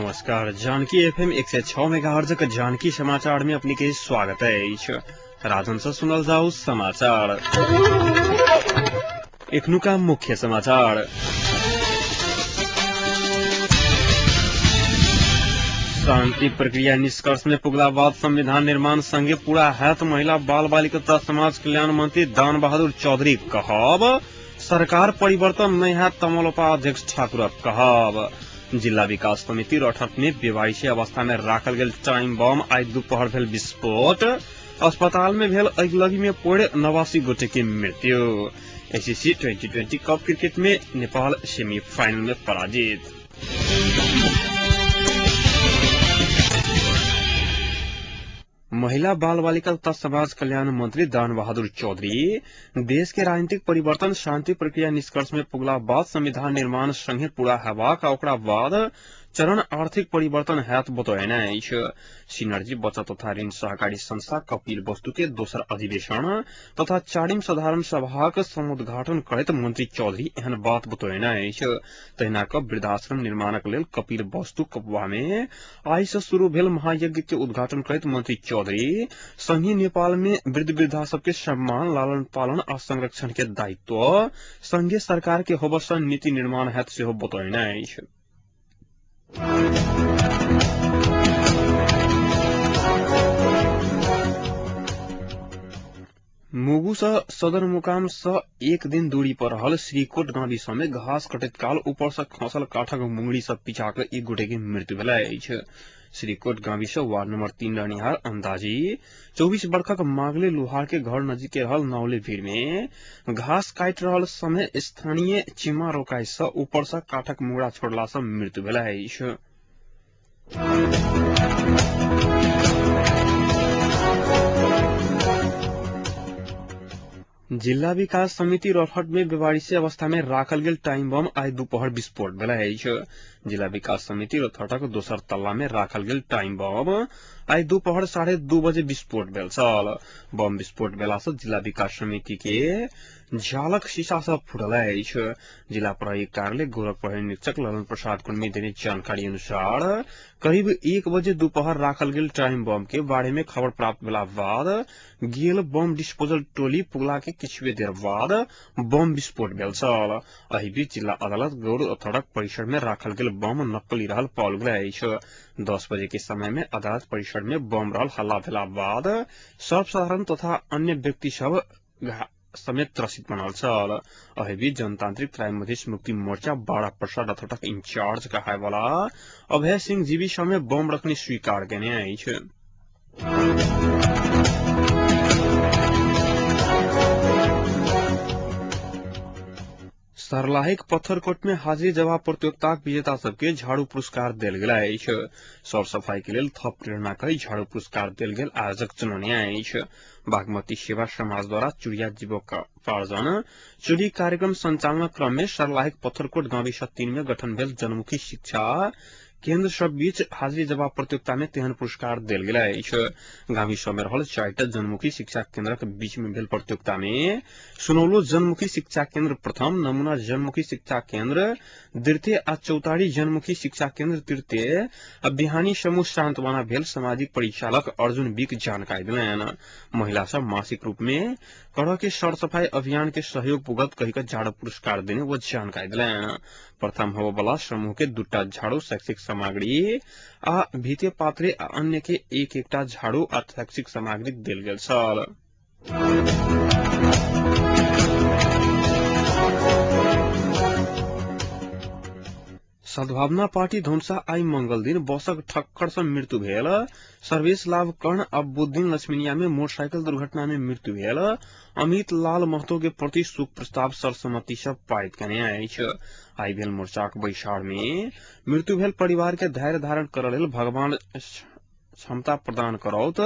नमस्कार। Janaki FM 106 megahertz का जानकी समाचार में अपनी के स्वागत है। राजन से सुनल जाऊ समाचार। इखनुका मुख्य समाचार। शांति प्रक्रिया निष्कर्ष में पुगला बाद संविधान निर्माण संगे पूरा हैत महिला बाल बालिका तथा समाज कल्याण मंत्री दान बहादुर चौधरी कहब। सरकार परिवर्तन नहीं है तमलोपा अध्यक्ष ठाकुर कहब। जिला विकास समिति रठट में बेवारिशी अवस्था में राखल गेल टाइम बम आई दोपहर भेल विस्फोट। अस्पताल में भेल अगिलगी में पड़ 89 गोटे की मृत्यु। एसीसी 2020 कप क्रिकेट में नेपाल सेमीफाइनल में पराजित। महिला बाल बालिका तथा समाज कल्याण मंत्री दान बहादुर चौधरी देश के राजनीतिक परिवर्तन शांति प्रक्रिया निष्कर्ष में पुगला बाद संविधान निर्माण संगे पूरा हेबाक ओकरा बाद चरण आर्थिक परिवर्तन हैत बतौने अछि। सिनर्जी बचत तथा ऋण सहकारी संस्था कपिल वस्तु के दोसर अधिवेशन तथा 4वीं साधारण सभाक समुद्घाटन करैत मंत्री चौधरी एहन बात बतौने अछि। तहिना क वृद्धाश्रम निर्माणक लेल कपिल वस्तु कपुआ में आई से शुरू भेल महायज्ञ के उद्घाटन करैत मंत्री चौधरी संघीय नेपाल में वृद्ध वृद्धा सबके सम्मान लालन पालन आ संरक्षण के दायित्व संघीय सरकार के होबस नीति निर्माण हैत सेहो बतौने अछि। मुगु सदरमुकाम स एक दिन दूरी पर रहल श्रीकोट गांव में घास कटैत काल ऊपर से खसल काठक मुंगड़ी सब पिछा के एक गोटे के मृत्यु भेल अछि। श्रीकोट गांवी से वार्ड नंबर 3 रहनिहार अंदाजी 24 वर्षक मागले लुहार के घर नजीक के रहल नौले भीड़ में घास काट रहल समय स्थानीय चिमा रोकाई से ऊपर से काठक मुंगड़ा छोड़ला से मृत्यु भेल अछि। जिला विकास समिति रठट में बेवारिशी अवस्था में राखल गेल टाइम बम आई दोपहर विस्फोट भेल अछि। जिला विकास समिति रठटक दोसर तल्ला में राखल गेल टाइम बम आई दोपहर 2:30 बजे विस्फोट भेल छल। बम विस्फोट भेला से जिला विकास समिति के झालक शीशा सब फुटल अछि। जिला प्रहरी कार्यालय गोरख प्रहरी निरीक्षक ललन प्रसाद कुर्मी देने जानकारी अनुसार करीब 1 बजे दोपहर राखल गेल टाइम बम के बारे में खबर प्राप्त भेला बाद गेल बम डिस्पोजल टोली पुगला के किछुए देर बाद बम विस्फोट भेल छल। एहि बीच जिला अदालत गौर सड़क परिसर में राखल गेल बम नक्कली रहल पाओल गेल अछि। 10 बजे के समय में अदालत परिसर में बम रहल हल्ला भेला बाद सर्वसाधारण तथा अन्य व्यक्ति सब समेत त्रसित बनल छल। एहि बीच जनतांत्रिक क्राइम मधेश मुक्ति मोर्चा 12 प्रसाद रथटक इंचार्ज कहाय वाला अभय सिंह जीवी समय बम रखने स्वीकार केने अछि। सरलाहिक पत्थरकोट में हाजिरी जवाब प्रतियोगिता विजेता सबके झाड़ू पुरस्कार देल गेल अछि। सर सफाई के लेल थप प्रेरणा करी झाड़ू पुरस्कार देल गेल आयोजक चुनने अछि। बागमती सेवा समाज द्वारा चुड़िया जीवोपार्जन चोरी कार्यक्रम संचालन क्रम में सरलाहिक पत्थरकोट गांवी 3 में गठन भेल जनमुखी शिक्षा केंद्र सब बीच हाजिरी जवाब प्रतियोगिता में तेहन पुरस्कार देल गेल अछि। गांवी सब में रहल 4टा जनमुखी शिक्षा केंद्र के बीच में भेल प्रतियोगिता में सुनौलो जनमुखी शिक्षा केंद्र प्रथम, नमूना जनमुखी शिक्षा केंद्र द्वितीय आ चौतारी जनमुखी शिक्षा केंद्र तृतीय आ बिहानी समूह शांतवाना भेल। सामाजिक परिचालक अर्जुन बिक जानकारी दिलन। महिला सब मासिक रूप में करह के सर सफाई अभियान के सहयोग पुगत कही के झाड़ू पुरस्कार देने वो जानकारी दिलन। प्रथम होबे वाला समूह के 2टा झाड़ू शैक्षिक सामग्री आ भीते पात्रे आ अन्य के एक-एकटा झाड़ू आ शैक्षिक सामग्री देल गेल छल। सद्भावना पार्टी धौंसा आई मंगल दिन बसक ठक्कर से मृत्यु भेल। सर्वेश लाभ कर्ण आ बुद्धिन लक्ष्मीनिया में मोटरसाइकिल दुर्घटना में मृत्यु भेल। अमित लाल महतो के प्रति शोक प्रस्ताव सर्वसम्मति से पारित केने अछि। आई भेल मोर्चाक बैसार में मृत्यु भेल परिवार के धैर्य धारण करय लेल भगवान क्षमता प्रदान करौत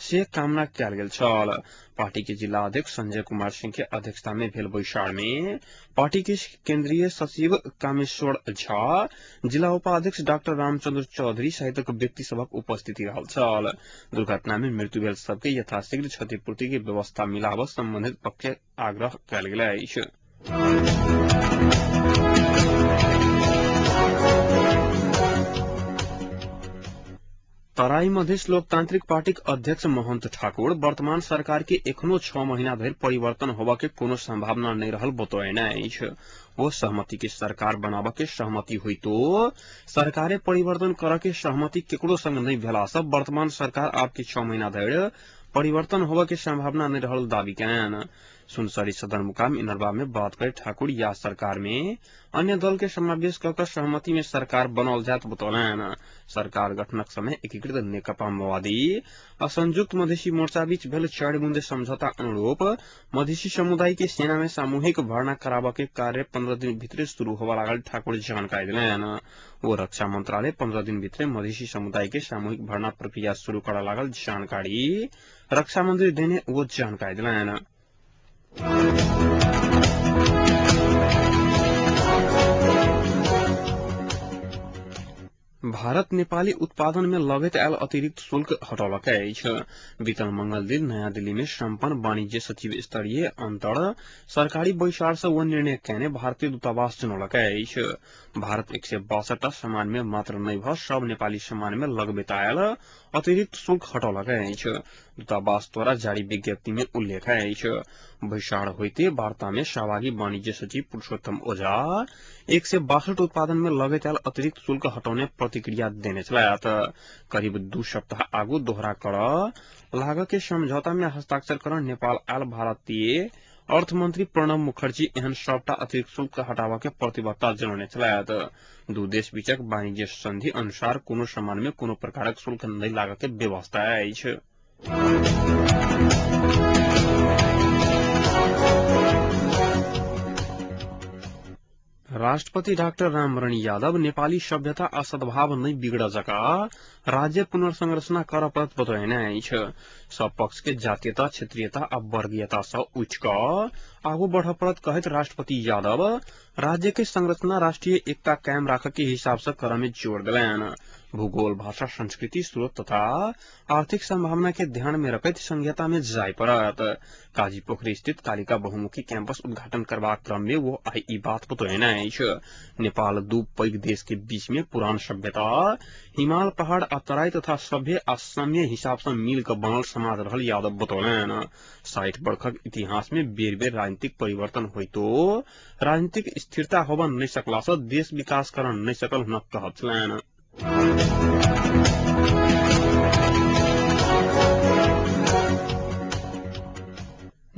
से कामना कयल गेल छल। पार्टी के जिला अध्यक्ष संजय कुमार सिंह के अध्यक्षता में भेल बैसार में पार्टी के केंद्रीय सचिव कामेश्वर झा, जिला उपाध्यक्ष डॉक्टर रामचंद्र चौधरी सहित व्यक्ति सबक उपस्थिति रहल छल। दुर्घटना में मृत्यु भेल सबके यथाशीघ्र क्षतिपूर्ति के व्यवस्था मिलाबऽ संबंधित पक्ष के आग्रह कयल गेल अछि। तराई मधेस लोकतांत्रिक पार्टीक अध्यक्ष महंत ठाकुर वर्तमान सरकार के एखनो 6 महीना धरि परिवर्तन होबा के कोनो संभावना नहीं रहल बतौने अछि। वो सहमति के सरकार बनाबा के सहमति हुई तो सरकारे परिवर्तन कर के सहमति केकरो संग नहीं भेला से वर्तमान सरकार आब के 6 महीना धरि परिवर्तन होबा के संभावना नहीं रहल दावी कयन। सुनसरी सदर मुकाम इनरवा में बात करे ठाकुर या सरकार में अन्य दल के समावेश कर सहमति में सरकार बनाल जात बतौलन। सरकार गठनक समय एकीकृत नेकपा माओवादी और संयुक्त मधेसी मोर्चा बीच भेल 4 बुंदे समझौता अनुरूप मधेसी समुदाय के सेना में सामूहिक भर्ना कराबा के कार्य 15 दिन भीतर शुरू होबा लागल ठाकुर जानकारी दिलन। वो रक्षा मंत्रालय 15 दिन भीतर मधेसी समुदाय के सामूहिक भर्ना प्रक्रिया शुरू करा लागल जानकारी रक्षा मंत्री देने वो जानकारी दिलन। भारत नेपाली उत्पादन में लगैत आयल अतिरिक्त शुल्क हटौलक अछि। बीतल मंगल दिन नया दिल्ली में संपन्न वाणिज्य सचिव स्तरीय अंतर सरकारी बैसार से वो निर्णय कहने भारतीय दूतावास जनौलक अछि। भारत 162 सामान में मात्र नहीं भ सब नेपाली सामान में लगबैत आयल अतिरिक्त शुल्क हटौलक अछि। दूतावास द्वारा जारी विज्ञप्ति में उल्लेख अछि। बैसार होते वार्ता में सहभागी वाणिज्य सचिव पुरुषोत्तम ओझा 162 उत्पादन में लगैत आयल अतिरिक्त शुल्क हटौने प्रतिक्रिया देने छलैथ। करीब 2 सप्ताह आगू दोहरा कर लागत के समझौता में हस्ताक्षर कर नेपाल आयल भारतीय अर्थमंत्री प्रणब मुखर्जी एहन सबटा अतिरिक्त शुल्क हटावा के प्रतिबद्धता जनौने छलैथ। दू देश बीचक वाणिज्य संधि अनुसार कोनो सामान में कोनो प्रकारक शुल्क नहीं लागत के व्यवस्था अछि। राष्ट्रपति डॉक्टर रामवरण यादव नेपाली सभ्यता आ सद्भाव नहीं बिगड़ जका राज्य पुनर्संरचना कर परत बतौने अछि। सब पक्ष के जातीयता क्षेत्रीयता आ वर्गीयता से उठ क आगू बढ़ परत कहत राष्ट्रपति यादव राज्य के संरचना राष्ट्रीय एकता कायम राख के हिसाब से कर में जोर दिलन। भूगोल भाषा संस्कृति स्रोत तथा आर्थिक संभावना के ध्यान में रखते संहिता में जाय परत। काजी पोखरी स्थित कालिका बहुमुखी कैंपस उद्घाटन करबा क्रम में वो आई ई बात बतौने अछि। नेपाल दू पैघ देश के बीच में पुरान सभ्यता हिमाल पहाड़ आ तराई तथा सभ्य आ साम्य हिसाब से मिल कर बनल समाज रहल यादव बतौलन। 60 वर्षक इतिहास में बेर बेर राजनीतिक परिवर्तन हुई तो राजनीतिक स्थिरता होबा नहीं सकला से देश विकास कर नहीं सकल हुनक कहत छलन।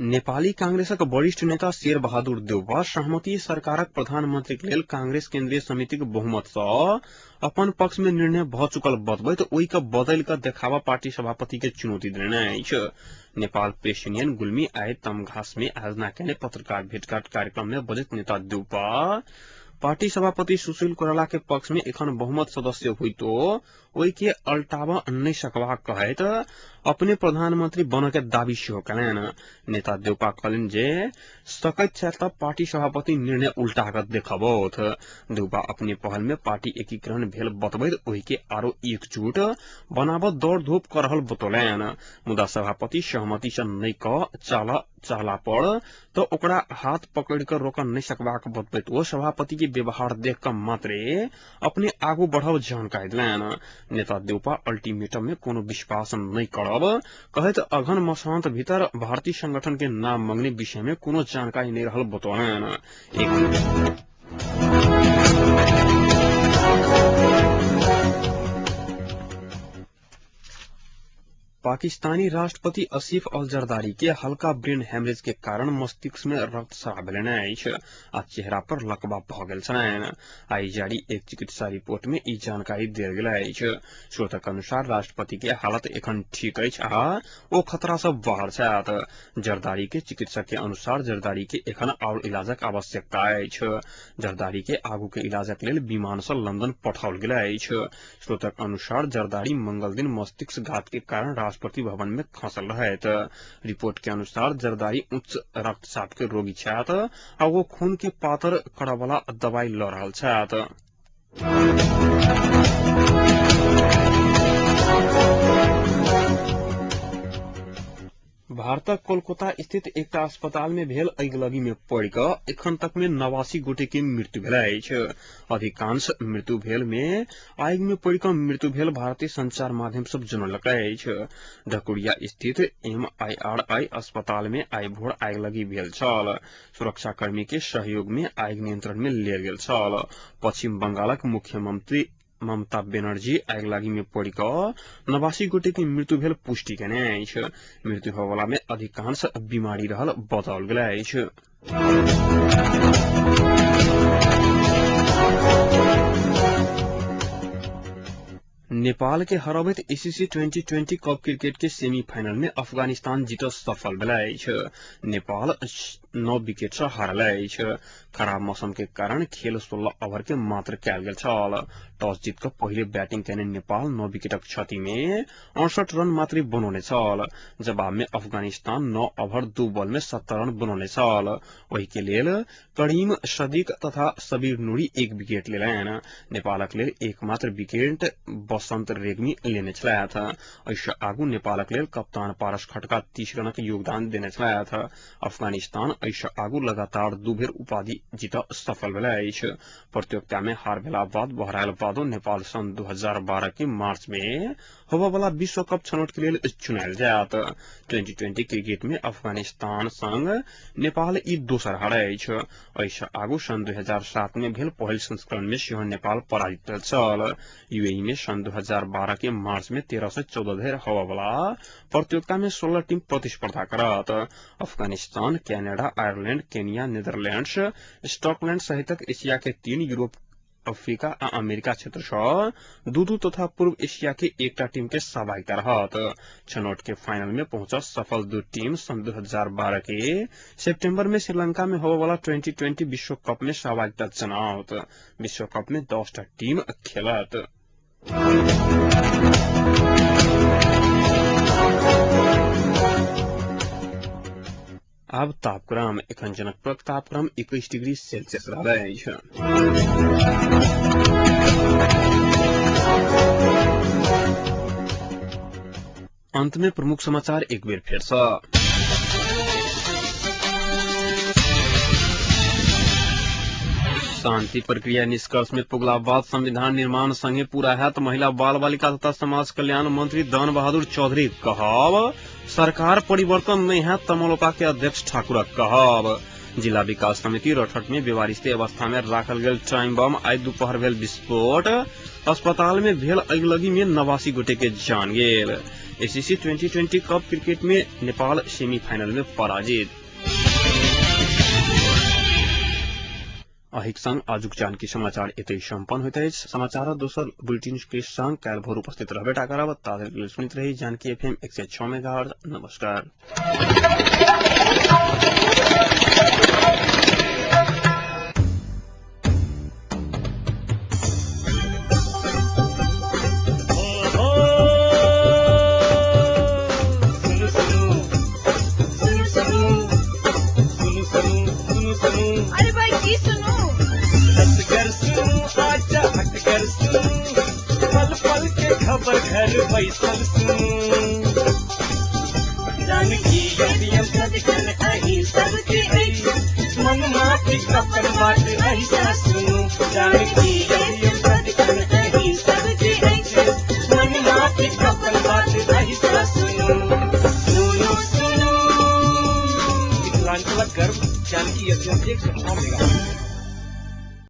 नेपाली कांग्रेसक वरिष्ठ नेता शेर बहादुर देउवा सहमति सरकारक प्रधानमंत्री के लेल कांग्रेस केंद्रीय समिति के बहुमत से अपन पक्ष में निर्णय भ चुकल बतबैत ओहि के बदल कर देखावा पार्टी सभापति के चुनौती देने अछि। नेपाल प्रेस यूनियन गुल्मी आय तमघास में आयोजना केने पत्रकार भेंटघाट कार्यक्रम में बजट नेता देउवा पार्टी सभापति सुशील कोइराला के पक्ष में एखन बहुमत सदस्य हुई तो ओहि के अल्टावा नहीं सकवा कहत अपने प्रधानमंत्री बन के दावी सेहो कयलनि। नेता देउपा कहलनि जे सकैत छथि तब पार्टी सभापति निर्णय उल्टा कर देखबोथ। देउपा अपने पहल में पार्टी एकीकरण भेल बतबैत ओहि के आरो एकजुट बनाबत दौड़ धूप कर रहल बतौलनि। मुदा सभापति सहमति से नहीं क चाहला पर तो ओकरा हाथ पकड़ कर रोक नहीं सकबाक बतबैत ओ सभापति के व्यवहार देख कर मात्रे अपने आगू बढ़ब जानकारी दिलन। नेता देउपा अल्टीमेटम में कोनो विश्वास नहीं करब कहत अघन मसांत भीतर भारतीय संगठन के नाम मांगने विषय में कोनो जानकारी नहीं रहल बतौलन। पाकिस्तानी राष्ट्रपति आसिफ अल जरदारी के हल्का ब्रेन हेमरेज के कारण मस्तिष्क में रक्तस्राव भेलनि अछि आ चेहरा पर लकवा भ गेल छनि। आई जारी एक चिकित्सा रिपोर्ट में ई जानकारी देल गेल अछि। स्रोतक अनुसार राष्ट्रपति के हालत एखन ठीक अछि आ ओ खतरा से बाहर छथि। जरदारी के चिकित्सक के अनुसार जरदारी के एखन और इलाजक आवश्यकता अछि। जरदारी के आगू के इलाजक लेल विमान से लंदन पठाओल गेल अछि। स्रोतक अनुसार जरदारी मंगल दिन मस्तिष्क घात के कारण राष्ट्रपति भवन में खसल रहत। रिपोर्ट के अनुसार जरदारी उच्च रक्तचाप के रोगी छथि आ वो खून के पातर करय वाला दवाई ल रहल छथि। भारतक कोलकाता स्थित एकटा अस्पताल में भेल आगिलगी में पड़ि कऽ एखन तक में 89 गोटे के मृत्यु भेल अछि। अधिकांश मृत्यु भेल में आगि में पड़ि कऽ मृत्यु भेल भारतीय संचार माध्यम सब जनौलक अछि। ढकुरिया स्थित MIRI अस्पताल में आइ भोर आगिलगी भेल छल। सुरक्षाकर्मी के सहयोग में आगि नियंत्रण में लेल गेल छल। पश्चिम बंगालक मुख्यमंत्री ममता बनर्जी आगिलगी में पड़ि कऽ 89 गोटे के मृत्यु भेल पुष्टि केने अछि। मृत्यु होयवला में अधिकांश बीमारी रहल बताओल गेल अछि। नेपाल के हरबैत ACC 2020 कप क्रिकेट के सेमीफाइनल में अफगानिस्तान जीतब सफल भेल अछि। नेपाल 9 विकेट से हारल अछि। खराब मौसम के कारण खेल 16 ओवर के मात्र कयल गेल छल। टॉस जीत कऽ पहिले बैटिंग केने नेपाल 9 विकेटक क्षति में 68 रन मात्र बनौने छल। जवाब में अफगानिस्तान 9 ओवर 2 बॉल में 70 रन बनौने छल। ओहि के लेल करीम सदीक तथा सबीर नूरी 1 विकेट लेलनि। नेपालक लेल एकमात्र विकेट बसंत रेग्मी लेने छलैथ। एहिसँ आगू नेपालक लेल कप्तान पारस खड्का 30 रनक योगदान देने छलैथ। अफगानिस्तान एहिसँ आगू लगातार 2 बेर उपाधि जीतब सफल भेल अछि। प्रतियोगिता में हार भेला बाद बहरायल बादो नेपाल सन 2012 के मार्च में होबयवला विश्व कप छनौट के लेल चुनायल जायत। 2020 क्रिकेट में अफगानिस्तान संग नेपाल ई दोसर हार अछि। एहिसँ आगू सन 2007 में भेल पहिल संस्करण में सेहो नेपाल पराजित भेल छल। UAE में सन 2012 के मार्च में 13 से 14 धरि होबयवला प्रतियोगिता में 16 टीम प्रतिस्पर्धा करत। Afghanistan, Canada, Ireland, Kenya, Netherlands, Scotland सहितक एशिया के 3, यूरोप, अफ्रीका आ अमेरिका क्षेत्र सँ 2-2 तथा पूर्व एशिया के एकटा टीम के सहभागिता रहत। छनौट के फाइनल में पहुंचल सफल 2 टीम सन 2012 के सितंबर में श्रीलंका में होबयवला 2020 विश्व कप में सहभागिता जनाओत। विश्व कप में 10 टा टीम खेलत। अब तापक्रम एखन जनकपुरक तापक्रम 21 डिग्री सेल्सियस रहल अछि। अंत में प्रमुख समाचार एक बेर फेर से। शांति प्रक्रिया निष्कर्ष में पुगला बाद संविधान निर्माण संगे पूरा हैत महिला बाल बालिका तथा समाज कल्याण मंत्री दान बहादुर चौधरी कहब। सरकार परिवर्तन नहीं है तमोलोका के अध्यक्ष ठाकुरक कहब। जिला विकास समिति रठट में बेवारिश अवस्था में राखल गेल टाइम बम आइ दुपहर भेल विस्फोट। अस्पताल में भेल आगिलगी में 89 गोटे के जान गेल। ACC 2020 कप क्रिकेट में नेपाल सेमीफाइनल में पराजित। अहिक संग आजुक जानकी समाचार एतै संपन्न होइत अछि। समाचार दोसर बुलेटिन के संग काल्हि भोर उपस्थित रहबेटा करब। ताधरि लेल सुनैत रही जानकी FM 106 मेगाहर्ट्ज। नमस्कार। अरे भाई की सुनो पल पल के खबर घर बैसल जानकी सबके मन माटी कपन बाट ऐसा सुनो जानकी